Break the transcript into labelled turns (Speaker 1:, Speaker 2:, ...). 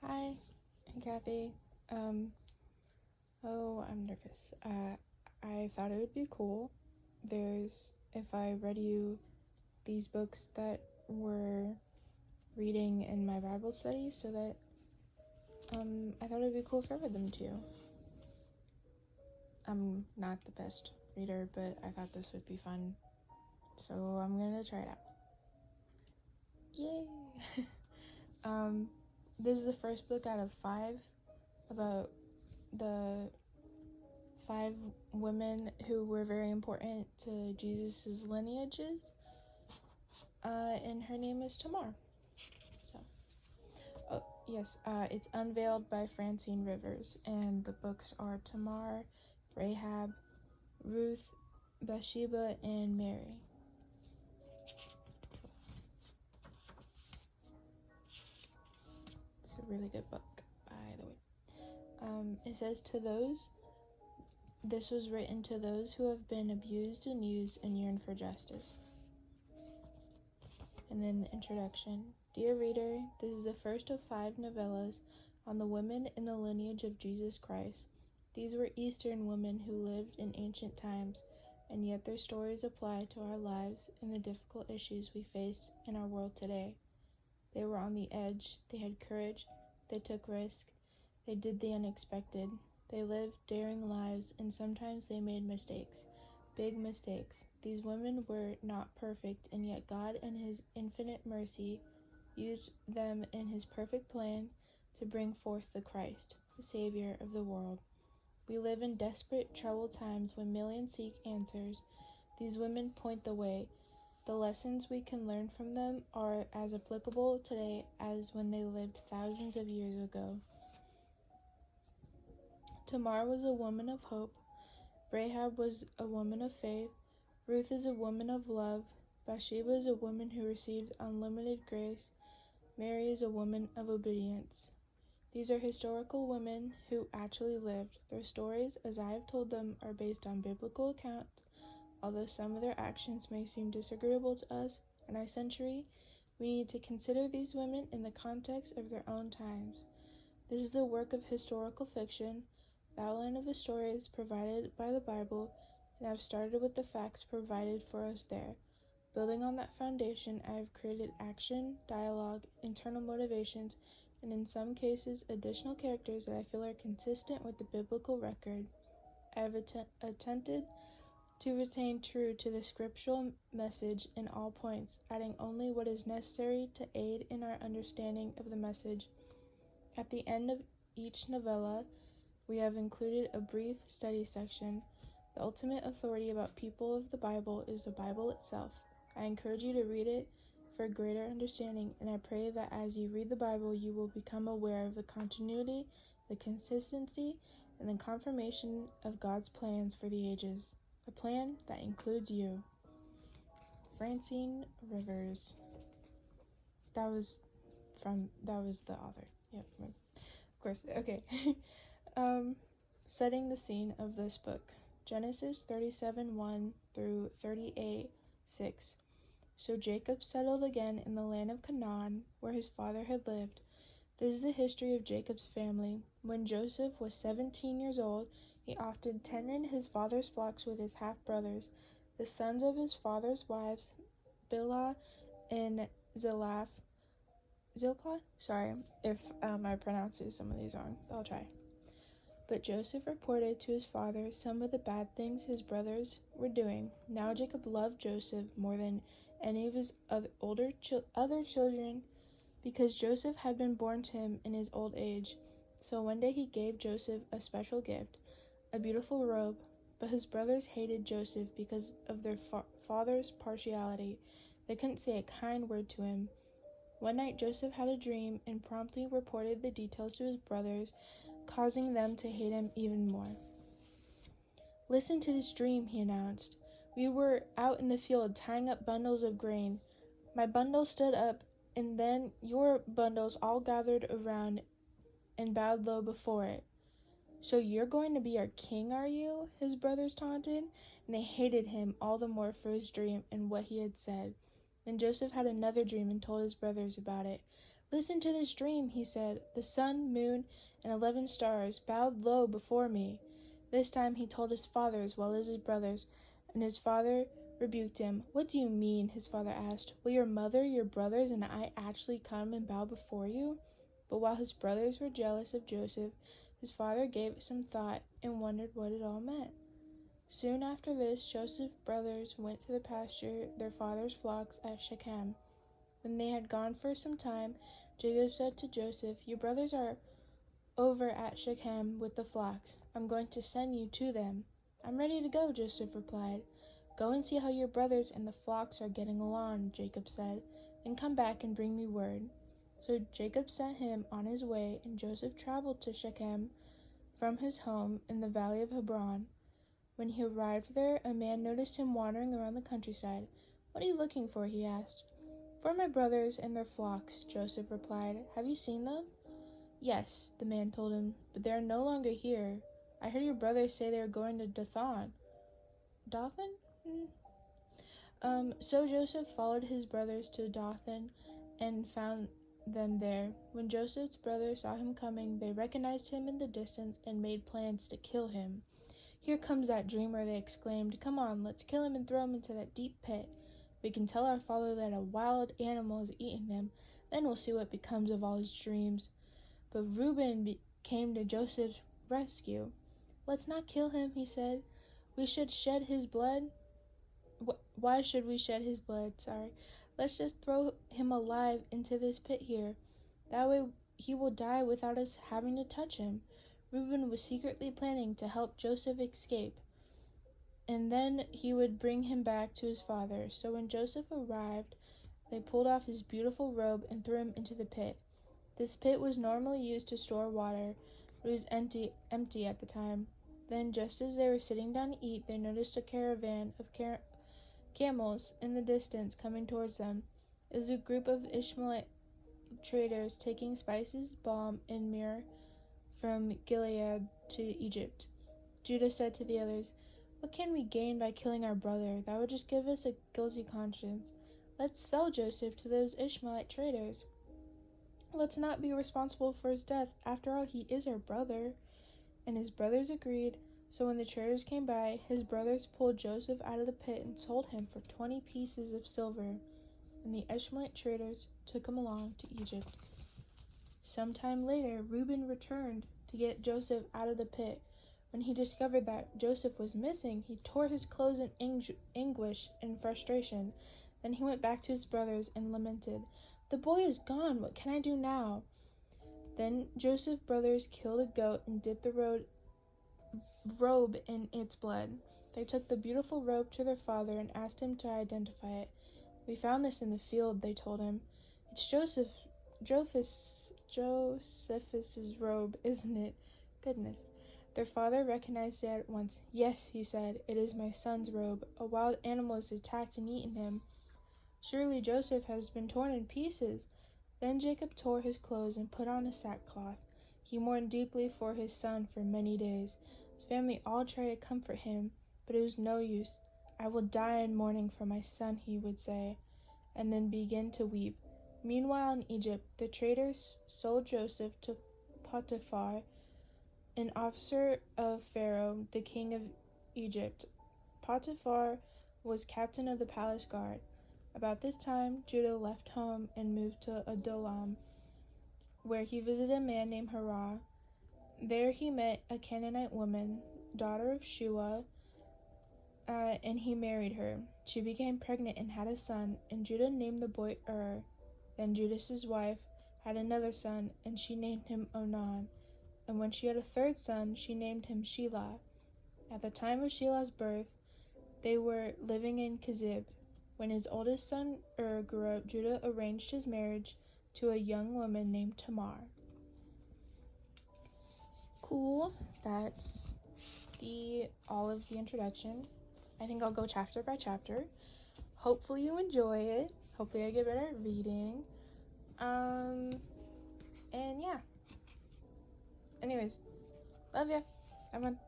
Speaker 1: Hi, Kathy. I'm nervous. I thought it would be cool. If I read you these books that we're reading in my Bible study, so that, I thought it would be cool if I read them to you. I'm not the best reader, but I thought this would be fun, so I'm gonna try it out. Yay! This is the first book out of 5 about the 5 women who were very important to Jesus's lineages, and her name is Tamar. It's Unveiled by Francine Rivers, and the books are Tamar, Rahab, Ruth, Bathsheba, and Mary. It's a really good book, by the way. It says, this was written to those who have been abused and used and yearn for justice. And then the introduction. Dear reader, this is the first of 5 novellas on the women in the lineage of Jesus Christ. These were Eastern women who lived in ancient times, and yet their stories apply to our lives and the difficult issues we face in our world today. They were on the edge, they had courage, they took risk, they did the unexpected. They lived daring lives, and sometimes they made mistakes. Big mistakes. These women were not perfect, and yet God in His infinite mercy used them in His perfect plan to bring forth the Christ, the Savior of the world. We live in desperate, troubled times when millions seek answers. These women point the way. The lessons we can learn from them are as applicable today as when they lived thousands of years ago. Tamar was a woman of hope. Rahab was a woman of faith. Ruth is a woman of love. Bathsheba is a woman who received unlimited grace. Mary is a woman of obedience. These are historical women who actually lived. Their stories, as I have told them, are based on biblical accounts. Although some of their actions may seem disagreeable to us in our century, we need to consider these women in the context of their own times. This is the work of historical fiction. The outline of the story is provided by the Bible, and I've started with the facts provided for us there. Building on that foundation, I have created action, dialogue, internal motivations, and in some cases, additional characters that I feel are consistent with the biblical record. I have attempted to retain true to the scriptural message in all points, adding only what is necessary to aid in our understanding of the message. At the end of each novella, we have included a brief study section. The ultimate authority about people of the Bible is the Bible itself. I encourage you to read it for greater understanding, and I pray that as you read the Bible, you will become aware of the continuity, the consistency, and the confirmation of God's plans for the ages. A plan that includes you. Francine Rivers. That was the author. Yep, of course. Okay. Setting the scene of this book. Genesis 37:1 through 38:6. So Jacob settled again in the land of Canaan, where his father had lived. This is the history of Jacob's family. When Joseph was 17 years old, he often tended his father's flocks with his half-brothers, the sons of his father's wives, Bilhah and Zilpah. Sorry if I pronounce some of these wrong. I'll try. But Joseph reported to his father some of the bad things his brothers were doing. Now Jacob loved Joseph more than any of his other children, because Joseph had been born to him in his old age. So one day he gave Joseph a special gift, a beautiful robe. But his brothers hated Joseph because of their father's partiality. They couldn't say a kind word to him. One night Joseph had a dream and promptly reported the details to his brothers, causing them to hate him even more. Listen to this dream, he announced. We were out in the field tying up bundles of grain. My bundle stood up, and then your bundles all gathered around and bowed low before it. So you're going to be our king, are you? His brothers taunted, and they hated him all the more for his dream and what he had said. Then Joseph had another dream and told his brothers about it. Listen to this dream, he said. The sun, moon, and 11 stars bowed low before me. This time he told his father as well as his brothers, and his father rebuked him. What do you mean? His father asked. Will your mother, your brothers, and I actually come and bow before you? But while his brothers were jealous of Joseph, his father gave it some thought and wondered what it all meant. Soon after this, Joseph's brothers went to the pasture their father's flocks at Shechem. When they had gone for some time, Jacob said to Joseph, Your brothers are over at Shechem with the flocks. I'm going to send you to them. I'm ready to go, Joseph replied. Go and see how your brothers and the flocks are getting along, Jacob said. Then come back and bring me word. So Jacob sent him on his way, and Joseph traveled to Shechem from his home in the valley of Hebron. When he arrived there, a man noticed him wandering around the countryside. What are you looking for? He asked. For my brothers and their flocks, Joseph replied. Have you seen them? Yes, the man told him, but they are no longer here. I heard your brothers say they are going to Dothan. Dothan? So Joseph followed his brothers to Dothan and found them there. When Joseph's brothers saw him coming, they recognized him in the distance and made plans to kill him. Here comes that dreamer, they exclaimed. Come on, let's kill him and throw him into that deep pit. We can tell our father that a wild animal has eaten him. Then we'll see what becomes of all his dreams. But Reuben came to Joseph's rescue. Let's not kill him, he said. We should shed his blood. Why should we shed his blood? Let's just throw him alive into this pit here. That way he will die without us having to touch him. Reuben was secretly planning to help Joseph escape, and then he would bring him back to his father. So when Joseph arrived, they pulled off his beautiful robe and threw him into the pit. This pit was normally used to store water, but it was empty at the time. Then, just as they were sitting down to eat, they noticed a caravan of camels in the distance coming towards them. It was a group of Ishmaelite traders taking spices, balm, and myrrh from Gilead to Egypt. Judah said to the others, What can we gain by killing our brother? That would just give us a guilty conscience. Let's sell Joseph to those Ishmaelite traders. Let's not be responsible for his death. After all, he is our brother. And his brothers agreed. So when the traders came by, his brothers pulled Joseph out of the pit and sold him for 20 pieces of silver. And the Ishmaelite traders took him along to Egypt. Sometime later, Reuben returned to get Joseph out of the pit. When he discovered that Joseph was missing, he tore his clothes in anguish and frustration. Then he went back to his brothers and lamented, The boy is gone. What can I do now? Then Joseph's brothers killed a goat and dipped the robe in its blood. They took the beautiful robe to their father and asked him to identify it. We found this in the field, they told him. It's Josephus's robe, isn't it? Goodness. Their father recognized it at once. Yes, he said, it is my son's robe. A wild animal has attacked and eaten him. Surely Joseph has been torn in pieces. Then Jacob tore his clothes and put on a sackcloth. He mourned deeply for his son for many days. His family all tried to comfort him, but it was no use. I will die in mourning for my son, he would say, and then begin to weep. Meanwhile in Egypt, the traders sold Joseph to Potiphar, an officer of Pharaoh, the king of Egypt. Potiphar was captain of the palace guard. About this time, Judah left home and moved to Adullam, where he visited a man named Hirah. There he met a Canaanite woman, daughter of Shua, and he married her. She became pregnant and had a son, and Judah named the boy Then Judah's wife had another son, and she named him Onan. And when she had a third son, she named him Shelah. At the time of Shelah's birth, they were living in Kezib. When his oldest son grew up, Judah arranged his marriage to a young woman named Tamar. Cool. That's all of the introduction. I think I'll go chapter by chapter. Hopefully you enjoy it. Hopefully I get better at reading. And yeah. Anyways, love ya. Have fun.